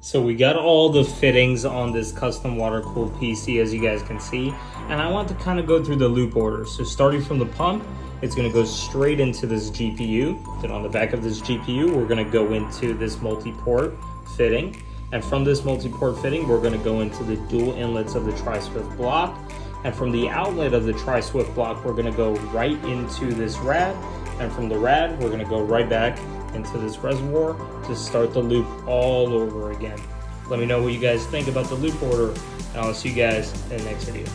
So we got all the fittings on this custom water-cooled PC, as you guys can see, and I want to kind of go through the loop order. So starting from the pump, it's going to go straight into this GPU. Then on the back of this GPU, we're going to go into this multi-port fitting. And from this multi-port fitting, we're going to go into the dual inlets of the Tri-Swift block. And from the outlet of the Tri-Swift block, we're going to go right into this rad. And from the rad, we're going to go right back into this reservoir to start the loop all over again. Let me know what you guys think about the loop order, and I'll see you guys in the next video.